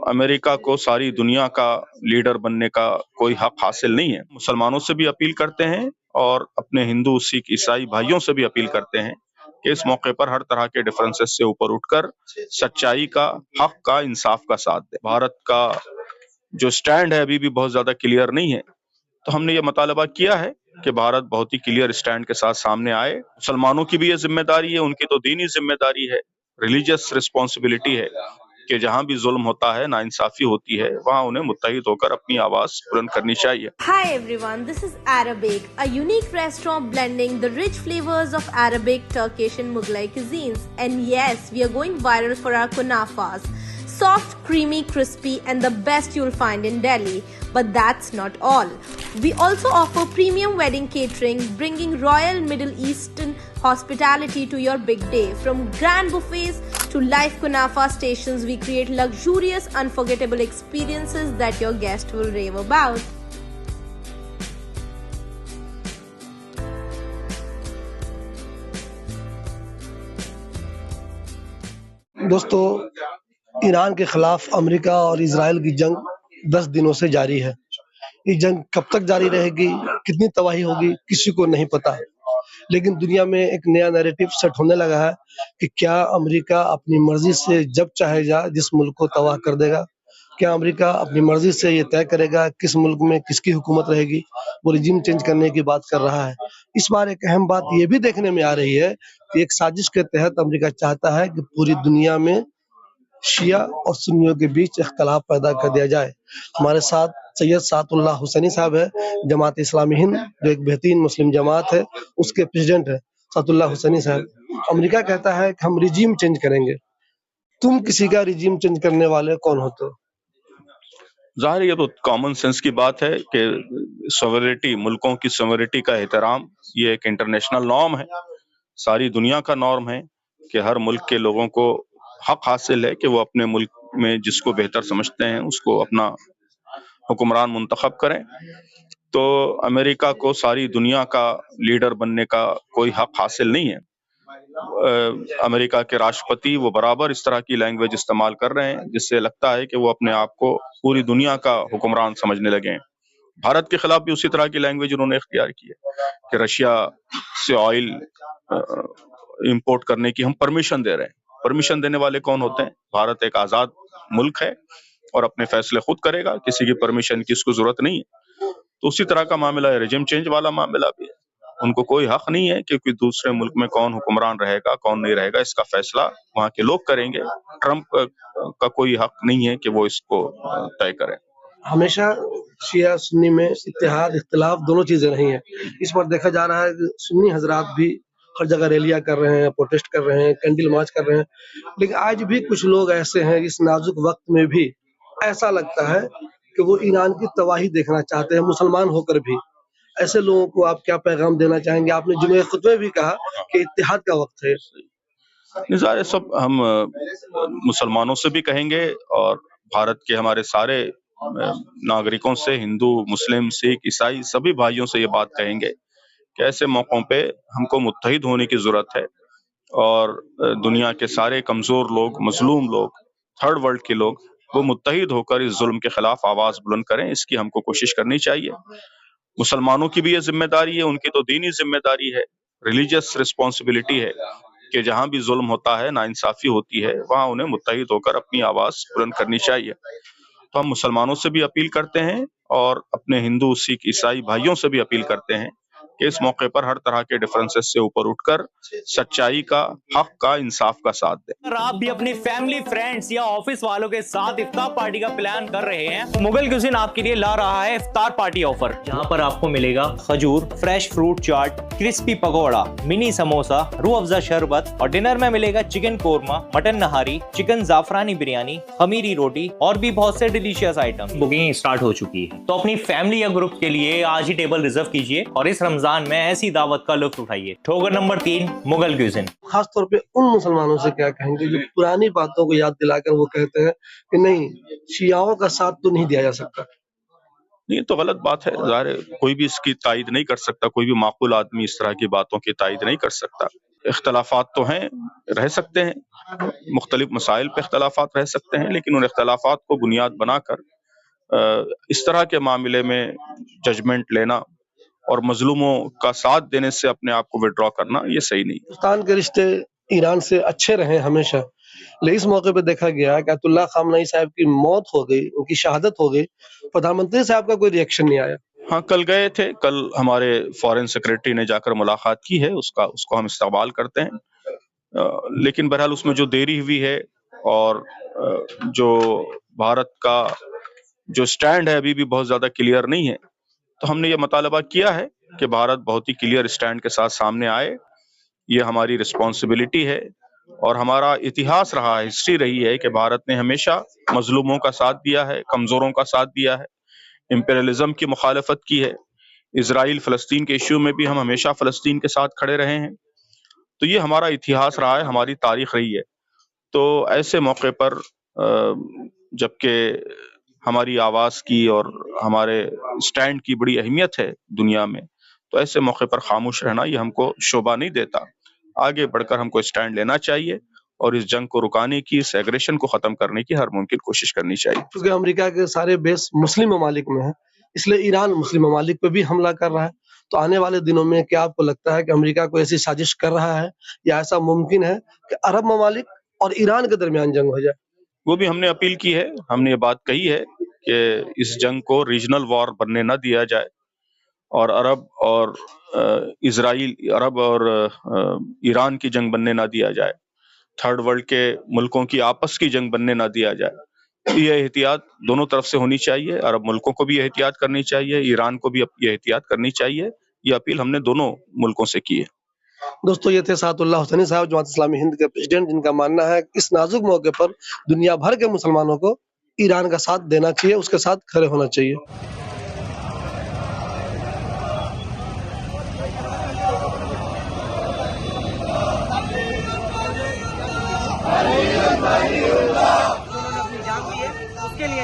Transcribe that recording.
America को सारी दुनिया का लीडर बनने का कोई हक हासिल नहीं है। मुसलमानों से भी अपील करते हैं और अपने हिंदू, सिख, ईसाई भाइयों से भी अपील करते हैं कि इस मौके पर हर तरह के डिफरेंसेस से ऊपर उठकर सच्चाई का, हक का, इंसाफ का साथ दें। भारत का जो स्टैंड है अभी भी बहुत ज्यादा क्लियर नहीं है, तो हमने ये मुतालबा किया है कि भारत बहुत ही क्लियर स्टैंड के साथ सामने आए। मुसलमानों की भी ये जिम्मेदारी है, उनकी तो दीनी जिम्मेदारी है, रिलीजियस रिस्पॉन्सिबिलिटी है कि जहां भी जुल्म होता है, नाइंसाफी होती है, वहां उन्हें मुत्तहिद होकर अपनी आवाज बुलंद करनी चाहिए। Hi everyone, this is Arabic, a unique restaurant blending the rich flavors of Arabic, Turkish and Mughlai cuisines. And yes, we are going viral for our kunafas. Soft, creamy, crispy and the best you'll find in Delhi. But that's not all. We also offer premium wedding catering, bringing royal Middle Eastern hospitality to your big day. From grand buffets to live kunafa stations, we create luxurious, unforgettable experiences that your guests will rave about. दोस्तों, Iran के खिलाफ America और Israel की जंग 10 दिनों से जारी है। ये जंग कब तक जारी रहेगी, कितनी तबाही होगी, किसी को नहीं पता। लेकिन दुनिया में एक नया नैरेटिव सेट होने लगा है कि क्या अमेरिका अपनी मर्जी से जब चाहेगा जिस मुल्क को तबाह कर देगा। क्या अमेरिका अपनी मर्जी से ये तय करेगा किस मुल्क में किसकी हुकूमत रहेगी, वो रिजीम चेंज करने की बात कर रहा है। इस बार एक अहम बात ये भी देखने में आ रही है कि एक साजिश के तहत अमेरिका चाहता है कि पूरी दुनिया में शिया और सुन्नियों के बीच इख्तलाफ पैदा कर दिया जाए। हमारे साथ सैयद सादुल्लाह हुसैनी साहब है, जमात इस्लामी हिंद जो एक बेहतरीन मुस्लिम जमात है, उसके प्रेसिडेंट है। सादुल्लाह हुसैनी साहब, अमेरिका कहता है कि हम रिजीम चेंज करेंगे, तुम किसी का रिजीम चेंज करने वाले कौन होते हो? जाहिर ये तो कॉमन सेंस की बात है कि सॉवरेनिटी, मुल्कों की सॉवरेनिटी का एहतराम ये एक इंटरनेशनल नॉर्म है, सारी दुनिया का नॉर्म है कि हर मुल्क के लोगों को हक हासिल है कि वो अपने मुल्क में जिसको बेहतर समझते हैं उसको अपना हुक्मरान मुंतखब करें। तो अमेरिका को सारी दुनिया का लीडर बनने का कोई हक हासिल नहीं है। अमेरिका के राष्ट्रपति वो बराबर इस तरह की लैंग्वेज इस्तेमाल कर रहे हैं जिससे लगता है कि वो अपने आप को पूरी दुनिया का हुक्मरान समझने लगे हैं। भारत के खिलाफ भी उसी तरह की लैंग्वेज उन्होंने इख्तियार की है कि रशिया से ऑयल इंपोर्ट करने की हम परमिशन दे रहे हैं। परमिशन देने वाले कौन होते हैं? भारत एक आजाद मुल्क है और अपने फैसले खुद करेगा, किसी की परमिशन की इसको जरूरत नहीं है। तो उसी तरह का मामला है, रिजिम चेंज वाला मामला भी है। उनको कोई हक नहीं है कि दूसरे मुल्क में कौन हुक्मरान रहेगा, कौन नहीं रहेगा, इसका फैसला वहां के लोग करेंगे। ट्रंप का कोई हक नहीं है कि वो इसको तय करें। हमेशा शिया सुन्नी में इत्तेहाद इख्तिलाफ दोनों चीजें रही हैं। इस बार देखा जा रहा है कि सुन्नी हजरात भी हर जगह रैलियां कर रहे हैं, प्रोटेस्ट कर रहे हैं, कैंडल मार्च कर रहे हैं। लेकिन आज भी कुछ लोग ऐसे हैं, इस नाजुक वक्त में भी ऐसा लगता है कि वो ईरान की तबाही देखना चाहते हैं, मुसलमान होकर भी। ऐसे लोगों को आप क्या पैगाम देना चाहेंगे? आपने जुमे खुतबे भी कहा कि इत्तेहाद का वक्त है। निज़ार सब हम मुसलमानों से भी कहेंगे और भारत के हमारे सारे नागरिकों से, हिंदू, मुस्लिम, सिख, ईसाई सभी भाइयों से ये बात कहेंगे कि ऐसे मौकों पे हमको मुत्तहिद होने की जरूरत है और दुनिया के सारे कमजोर लोग, मजलूम लोग, थर्ड वर्ल्ड के लोग वो मुत्तहिद होकर इस जुल्म के खिलाफ आवाज बुलंद करें। इसकी हमको कोशिश करनी चाहिए। मुसलमानों की भी ये जिम्मेदारी है, उनकी तो दीनी जिम्मेदारी है, रिलीजियस रिस्पॉन्सिबिलिटी है कि जहां भी जुल्म होता है, नाइंसाफी होती है, वहां उन्हें मुत्तहिद होकर अपनी आवाज बुलंद करनी चाहिए। तो हम मुसलमानों से भी अपील करते हैं और अपने हिंदू, सिख, ईसाई भाइयों से भी अपील करते हैं कि इस मौके पर हर तरह के डिफरेंसेस से ऊपर उठकर सच्चाई का, हक का, इंसाफ का साथ दें। अगर आप भी अपनी फैमिली, फ्रेंड्स या ऑफिस वालों के साथ इफ्तार पार्टी का प्लान कर रहे हैं, मुगल क्यूजिन आपके लिए ला रहा है इफ्तार पार्टी ऑफर, जहां पर आपको मिलेगा खजूर, fresh fruit chaat, crispy pakora, mini samosa, Rooh Afza शरबत और डिनर में मिलेगा chicken korma, mutton nihari, chicken जाफरानी बिरयानी, खमीरी रोटी और भी बहुत से डिलीशियस आइटम। बुकिंग स्टार्ट हो चुकी है, तो अपनी फैमिली या ग्रुप के लिए आज ही टेबल रिजर्व कीजिए और इस रमजान में ऐसी दावत का लुत्फ उठाइए। ठोकर नंबर 3, मुगल क्यूजिन। खास तौर पे उन मुसलमानों से क्या कहेंगे जो पुरानी बातों को याद दिलाकर वो कहते हैं कि नहीं, शियाओं का साथ तो नहीं दिया जा सकता? ये तो गलत बात है। ज़ाहिर है कोई भी इसकी तायद नहीं कर सकता, कोई भी माकूल आदमी इस तरह की बातों की तायद नहीं कर सकता। اختلافات تو ہیں، رہ سکتے ہیں، مختلف مسائل پہ اختلافات رہ سکتے ہیں، لیکن ان اختلافات کو بنیاد بنا کر اس طرح کے معاملے میں ججمنٹ لینا اور مظلوموں کا ساتھ دینے سے اپنے آپ کو وڈرا کرنا یہ صحیح نہیں۔ ہندوستان کے رشتے ایران سے اچھے رہے ہمیشہ، لیکن اس موقع پہ دیکھا گیا کہ آیت اللہ خامنئی صاحب کی موت ہو گئی، ان کی شہادت ہو گئی، پردھان منتری صاحب کا کوئی ری ایکشن نہیں آیا۔ ہاں کل گئے تھے، کل ہمارے فارن سیکریٹری نے جا کر ملاقات کی ہے، اس کو ہم استقبال کرتے ہیں، لیکن بہرحال اس میں جو دیری ہوئی ہے اور جو بھارت کا جو سٹینڈ ہے ابھی بھی بہت زیادہ کلیئر نہیں ہے، تو ہم نے یہ مطالبہ کیا ہے کہ بھارت بہت ہی کلیئر سٹینڈ کے ساتھ سامنے آئے، یہ ہماری رسپانسبلٹی ہے اور ہمارا اتہاس رہا ہے، ہسٹری رہی ہے کہ بھارت نے ہمیشہ مظلوموں کا ساتھ دیا ہے، کمزوروں کا ساتھ دیا ہے، امپیریلزم کی مخالفت کی ہے، اسرائیل فلسطین کے ایشو میں بھی ہم ہمیشہ فلسطین کے ساتھ کھڑے رہے ہیں، تو یہ ہمارا اتہاس رہا ہے، ہماری تاریخ رہی ہے۔ تو ایسے موقع پر جبکہ ہماری آواز کی اور ہمارے سٹینڈ کی بڑی اہمیت ہے دنیا میں، تو ایسے موقع پر خاموش رہنا یہ ہم کو شوبھا نہیں دیتا، آگے بڑھ کر ہم کو سٹینڈ لینا چاہیے اور اس جنگ کو رکانے کی، اس ایگریشن کو ختم کرنے کی ہر ممکن کوشش کرنی چاہیے۔ کیونکہ امریکہ کے سارے بیس مسلم ممالک میں ہیں، اس لیے ایران مسلم ممالک پہ بھی حملہ کر رہا ہے، تو آنے والے دنوں میں کیا آپ کو لگتا ہے کہ امریکہ کوئی ایسی سازش کر رہا ہے یا ایسا ممکن ہے کہ عرب ممالک اور ایران کے درمیان جنگ ہو جائے؟ وہ بھی ہم نے اپیل کی ہے، ہم نے یہ بات کہی ہے کہ اس جنگ کو ریجنل وار بننے نہ دیا جائے اور عرب اور ایران کی جنگ بننے نہ دیا جائے، تھرڈ ورلڈ کے ملکوں کی آپس کی جنگ بننے نہ دیا جائے۔ یہ احتیاط دونوں طرف سے ہونی چاہیے، عرب ملکوں کو بھی احتیاط کرنی چاہیے، ایران کو بھی یہ احتیاط کرنی چاہیے، یہ اپیل ہم نے دونوں ملکوں سے کی ہے۔ دوستو یہ تھے سعد اللہ حسینی صاحب، جماعت اسلامی ہند کے پریزیڈنٹ، جن کا ماننا ہے کہ اس نازک موقع پر دنیا بھر کے مسلمانوں کو ایران کا ساتھ دینا چاہیے، اس کے ساتھ کھڑے ہونا چاہیے۔ اس کے لیے